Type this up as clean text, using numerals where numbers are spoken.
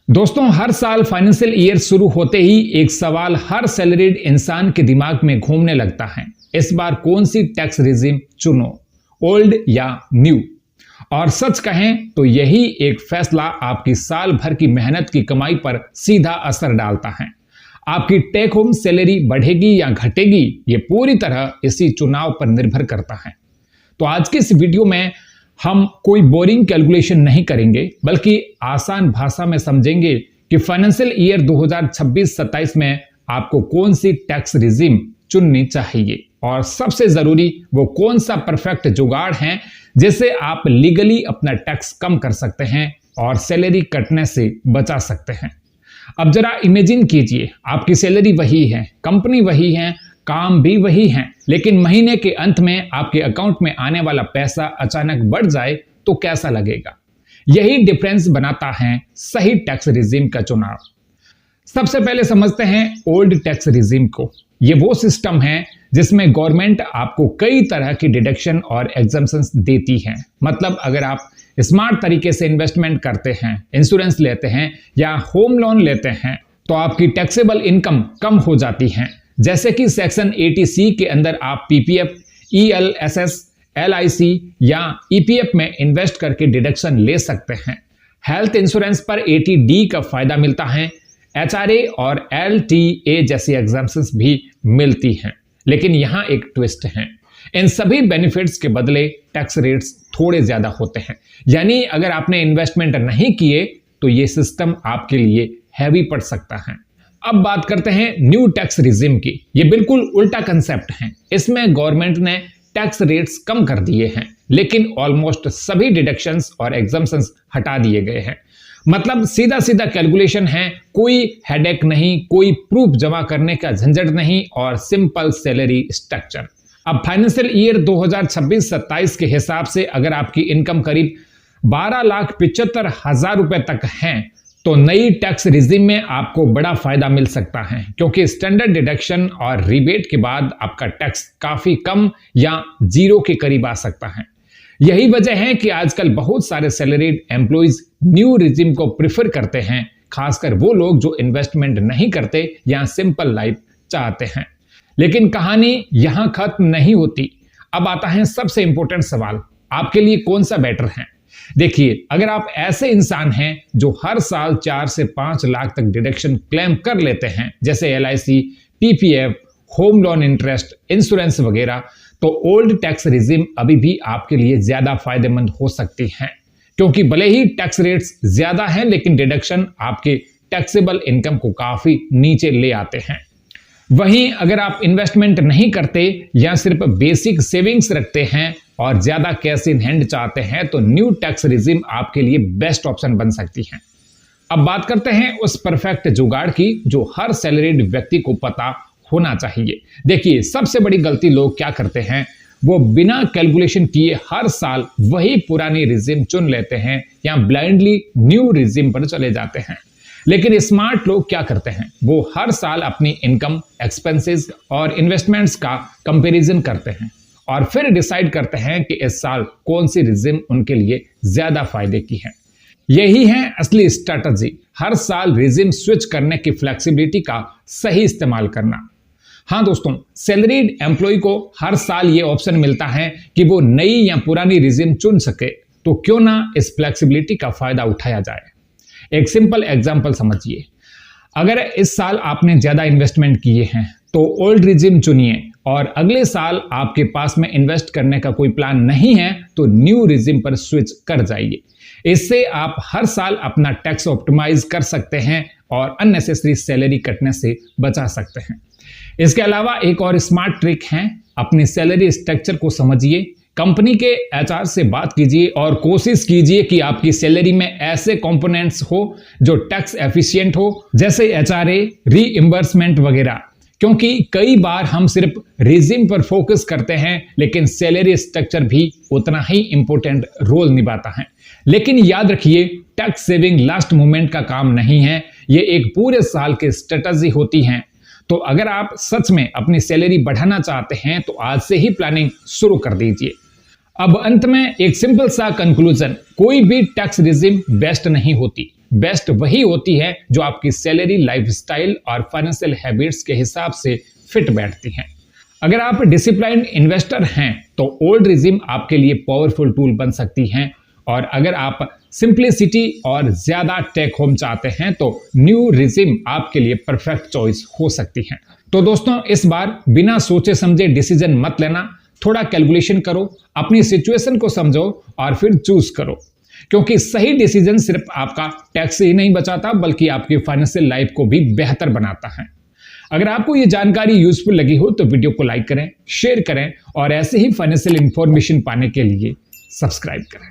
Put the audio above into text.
दोस्तों, हर साल financial year शुरू होते ही एक सवाल हर सैलरीड इंसान के दिमाग में घूमने लगता है। इस बार कौन सी टैक्स रिजीम चुनो, ओल्ड या न्यू? और सच कहें तो यही एक फैसला आपकी साल भर की मेहनत की कमाई पर सीधा असर डालता है। आपकी टेक होम सैलरी बढ़ेगी या घटेगी, ये पूरी तरह इसी चुनाव पर निर्भर करता है। तो आज की इस वीडियो में हम कोई बोरिंग कैलकुलेशन नहीं करेंगे, बल्कि आसान भाषा में समझेंगे कि फाइनेंशियल ईयर 2026-27 में आपको कौन सी टैक्स रिजीम चुननी चाहिए और सबसे जरूरी वो कौन सा परफेक्ट जुगाड़ है जिससे आप लीगली अपना टैक्स कम कर सकते हैं और सैलरी कटने से बचा सकते हैं। अब जरा इमेजिन कीजिए, आपकी सैलरी वही है, कंपनी वही है, काम भी वही है, लेकिन महीने के अंत में आपके अकाउंट में आने वाला पैसा अचानक बढ़ जाए तो कैसा लगेगा? यही डिफरेंस बनाता है सही टैक्स रिजीम का चुनाव। सबसे पहले समझते हैं ओल्ड टैक्स रिजीम को। ये वो सिस्टम है जिसमें गवर्नमेंट आपको कई तरह की डिडक्शन और एग्जम्पशंस देती है। मतलब अगर आप स्मार्ट तरीके से इन्वेस्टमेंट करते हैं, इंश्योरेंस लेते हैं या होम लोन लेते हैं तो आपकी टैक्सेबल इनकम कम हो जाती है। जैसे कि सेक्शन 80C के अंदर आप पीपीएफ, ELSS, LIC या EPF में इन्वेस्ट करके डिडक्शन ले सकते हैं। हेल्थ इंश्योरेंस पर 80D का फायदा मिलता है। HRA और LTA जैसी एग्जम्पशंस भी मिलती हैं। लेकिन यहाँ एक ट्विस्ट है, इन सभी बेनिफिट्स के बदले टैक्स रेट्स थोड़े ज्यादा होते हैं। यानी अगर आपने इन्वेस्टमेंट नहीं किए तो ये सिस्टम आपके लिए हैवी पड़ सकता है। अब बात करते हैं न्यू टैक्स रिजीम की। ये बिल्कुल उल्टा कंसेप्ट है। इसमें गवर्नमेंट ने टैक्स रेट्स कम कर दिए हैं, लेकिन ऑलमोस्ट सभी डिडक्शंस और एग्जम्पशंस हटा दिए गए हैं। मतलब सीधा सीधा कैलकुलेशन है, कोई हेडेक नहीं, कोई प्रूफ जमा करने का झंझट नहीं और सिंपल सैलरी स्ट्रक्चर। अब फाइनेंशियल ईयर 2026-27 के हिसाब से अगर आपकी इनकम करीब 12,75,000 रुपए तक है तो नई टैक्स रिजीम में आपको बड़ा फायदा मिल सकता है, क्योंकि स्टैंडर्ड डिडक्शन और रिबेट के बाद आपका टैक्स काफी कम या जीरो के करीब आ सकता है। यही वजह है कि आजकल बहुत सारे सैलरीड एम्प्लॉइज न्यू रिजीम को प्रिफर करते हैं, खासकर वो लोग जो इन्वेस्टमेंट नहीं करते या सिंपल लाइफ चाहते हैं। लेकिन कहानी यहां खत्म नहीं होती। अब आता है सबसे इंपॉर्टेंट सवाल, आपके लिए कौन सा बेटर है? देखिए, अगर आप ऐसे इंसान हैं जो हर साल 4 से 5 लाख तक डिडक्शन क्लेम कर लेते हैं, जैसे LIC, PPF, home loan interest, insurance वगैरह, तो ओल्ड टैक्स रिजीम अभी भी आपके लिए ज्यादा फायदेमंद हो सकती है, क्योंकि भले ही टैक्स रेट्स ज्यादा हैं लेकिन डिडक्शन आपके टैक्सेबल इनकम को काफी नीचे ले आते हैं। वहीं अगर आप इन्वेस्टमेंट नहीं करते या सिर्फ बेसिक सेविंग्स रखते हैं और ज्यादा कैश इन हैंड चाहते हैं तो न्यू टैक्स रिजीम आपके लिए बेस्ट ऑप्शन बन सकती है। अब बात करते हैं उस परफेक्ट जुगाड़ की जो हर सैलरीड व्यक्ति को पता होना चाहिए। देखिए, सबसे बड़ी गलती लोग क्या करते हैं, वो बिना कैलकुलेशन किए हर साल वही पुरानी रिजीम चुन लेते हैं या ब्लाइंडली न्यू रिजीम पर चले जाते हैं। लेकिन स्मार्ट लोग क्या करते हैं, वो हर साल अपनी इनकम, एक्सपेंसेस और इन्वेस्टमेंट्स का कंपैरिजन करते हैं और फिर डिसाइड करते हैं कि इस साल कौन सी रिजीम उनके लिए ज्यादा फायदे की है। यही है असली स्ट्रैटेजी, हर साल रिजीम स्विच करने की फ्लेक्सिबिलिटी का सही इस्तेमाल करना। हाँ दोस्तों, सैलरीड एम्प्लॉय को हर साल ये ऑप्शन मिलता है कि वो नई या पुरानी रिजीम चुन सके, तो क्यों ना इस फ्लेक्सिबिलिटी का फायदा उठाया जाए। एक सिंपल एग्जांपल समझिए, अगर इस साल आपने ज्यादा इन्वेस्टमेंट किए हैं तो ओल्ड रिजीम चुनिए और अगले साल आपके पास में इन्वेस्ट करने का कोई प्लान नहीं है तो न्यू रिजीम पर स्विच कर जाइए। इससे आप हर साल अपना टैक्स ऑप्टिमाइज कर सकते हैं और अननेसेसरी सैलरी कटने से बचा सकते हैं। इसके अलावा एक और स्मार्ट ट्रिक है, अपनी सैलरी स्ट्रक्चर को समझिए, कंपनी के HR से बात कीजिए और कोशिश कीजिए कि आपकी सैलरी में ऐसे कंपोनेंट्स हो जो टैक्स एफिशिएंट हो, जैसे HRA, रीइंबर्समेंट वगैरह। क्योंकि कई बार हम सिर्फ रिजीम पर फोकस करते हैं लेकिन सैलरी स्ट्रक्चर भी उतना ही इंपॉर्टेंट रोल निभाता है। लेकिन याद रखिए, टैक्स सेविंग लास्ट मोमेंट का काम नहीं है, ये एक पूरे साल की स्ट्रेटजी होती है। तो अगर आप सच में अपनी सैलरी बढ़ाना चाहते हैं तो आज से ही प्लानिंग शुरू कर दीजिए। अब अंत में एक सिंपल सा कंक्लूजन, कोई भी टैक्स रिजिम बेस्ट नहीं होती। बेस्ट वही होती है जो आपकी सैलरी, लाइफस्टाइल और फाइनेंशियल हैबिट्स के हिसाब से फिट बैठती हैं। अगर आप डिसिप्लिन्ड इन्वेस्टर हैं तो ओल्ड रिजिम आपके लिए पावरफुल टूल बन सकती हैं, और अगर आप सिंप्लिसिटी और ज्यादा टेक होम चाहते हैं तो न्यू रिजिम आपके लिए परफेक्ट चॉइस हो सकती है। तो दोस्तों, इस बार बिना सोचे समझे डिसीजन मत लेना, थोड़ा कैलकुलेशन करो, अपनी सिचुएशन को समझो और फिर चूज करो, क्योंकि सही डिसीजन सिर्फ आपका टैक्स ही नहीं बचाता बल्कि आपकी फाइनेंशियल लाइफ को भी बेहतर बनाता है। अगर आपको ये जानकारी यूजफुल लगी हो तो वीडियो को लाइक करें, शेयर करें और ऐसे ही फाइनेंशियल इंफॉर्मेशन पाने के लिए सब्सक्राइब करें।